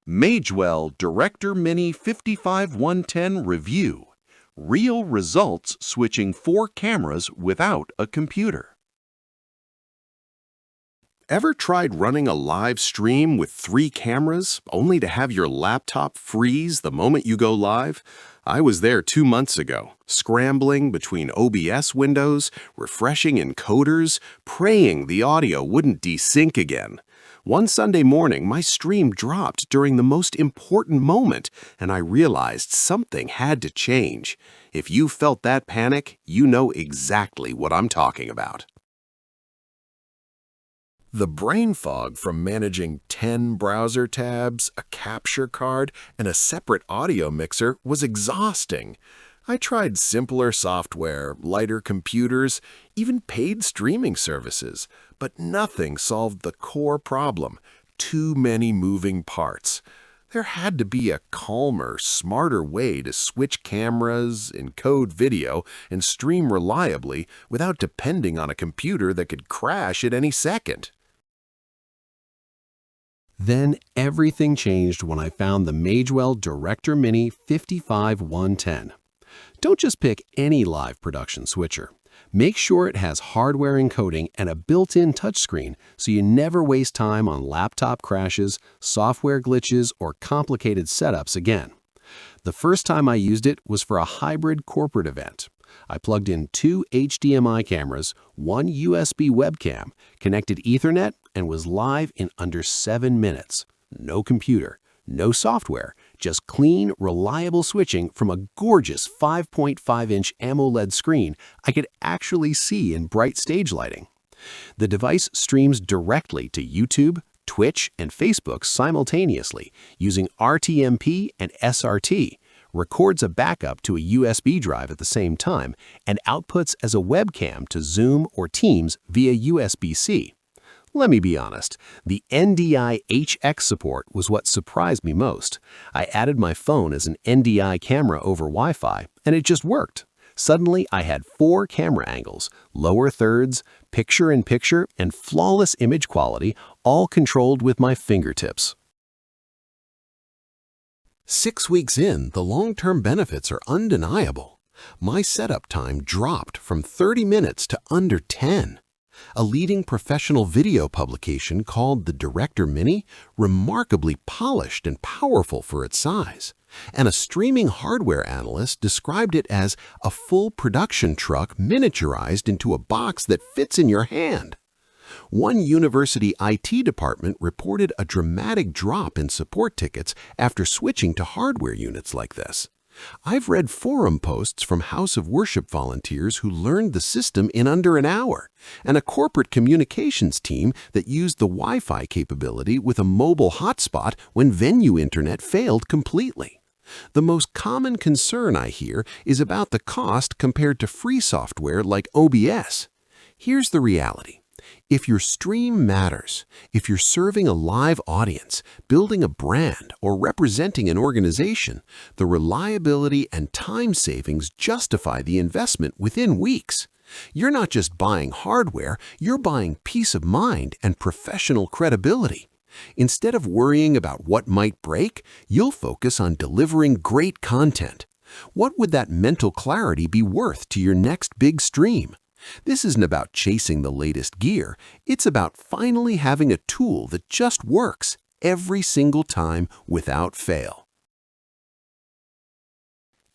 Magewell Director Mini 55110 Review. Real results switching 4 cameras without a computer. Ever tried running a live stream with 3 cameras only to have your laptop freeze the moment you go live? I was there 2 months ago, scrambling between OBS windows, refreshing encoders, praying the audio wouldn't desync again. One Sunday morning, my stream dropped during the most important moment, and I realized something had to change. If you felt that panic, you know exactly what I'm talking about. The brain fog from managing 10 browser tabs, a capture card, and a separate audio mixer was exhausting. I tried simpler software, lighter computers, even paid streaming services, but nothing solved the core problem: too many moving parts. There had to be a calmer, smarter way to switch cameras, encode video, and stream reliably without depending on a computer that could crash at any second. Then everything changed when I found the Magewell Director Mini 55110. Don't just pick any live production switcher. Make sure it has hardware encoding and a built-in touchscreen so you never waste time on laptop crashes, software glitches, or complicated setups again. The first time I used it was for a hybrid corporate event. I plugged in 2 HDMI cameras, 1 USB webcam, connected Ethernet, and was live in under 7 minutes. No computer, no software, just clean, reliable switching from a gorgeous 5.5-inch AMOLED screen I could actually see in bright stage lighting. The device streams directly to YouTube, Twitch, and Facebook simultaneously using RTMP and SRT, records a backup to a USB drive at the same time, and outputs as a webcam to Zoom or Teams via USB-C. Let me be honest, the NDI HX support was what surprised me most. I added my phone as an NDI camera over Wi-Fi, and it just worked. Suddenly, I had 4 camera angles, lower thirds, picture-in-picture, and flawless image quality, all controlled with my fingertips. 6 weeks in, the long-term benefits are undeniable. My setup time dropped from 30 minutes to under 10. A leading professional video publication called the Director Mini remarkably polished and powerful for its size, and a streaming hardware analyst described it as a full production truck miniaturized into a box that fits in your hand. One university IT department reported a dramatic drop in support tickets after switching to hardware units like this. I've read forum posts from House of Worship volunteers who learned the system in under an hour, and a corporate communications team that used the Wi-Fi capability with a mobile hotspot when venue internet failed completely. The most common concern I hear is about the cost compared to free software like OBS. Here's the reality. If your stream matters, if you're serving a live audience, building a brand, or representing an organization, the reliability and time savings justify the investment within weeks. You're not just buying hardware, you're buying peace of mind and professional credibility. Instead of worrying about what might break, you'll focus on delivering great content. What would that mental clarity be worth to your next big stream? This isn't about chasing the latest gear. It's about finally having a tool that just works every single time without fail.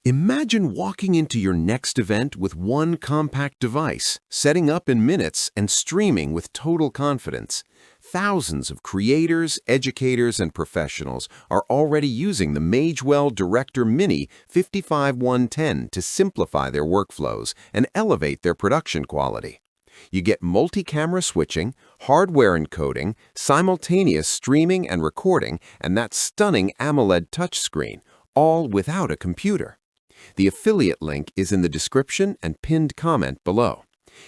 Imagine walking into your next event with one compact device, setting up in minutes and streaming with total confidence. Thousands of creators, educators, and professionals are already using the Magewell Director Mini 55110 to simplify their workflows and elevate their production quality. You get multi-camera switching, hardware encoding, simultaneous streaming and recording, and that stunning AMOLED touchscreen, all without a computer. The affiliate link is in the description and pinned comment below.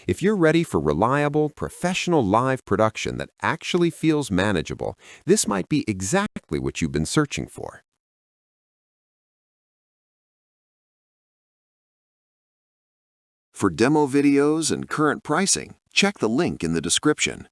If you're ready for reliable, professional live production that actually feels manageable, this might be exactly what you've been searching for. For demo videos and current pricing, check the link in the description.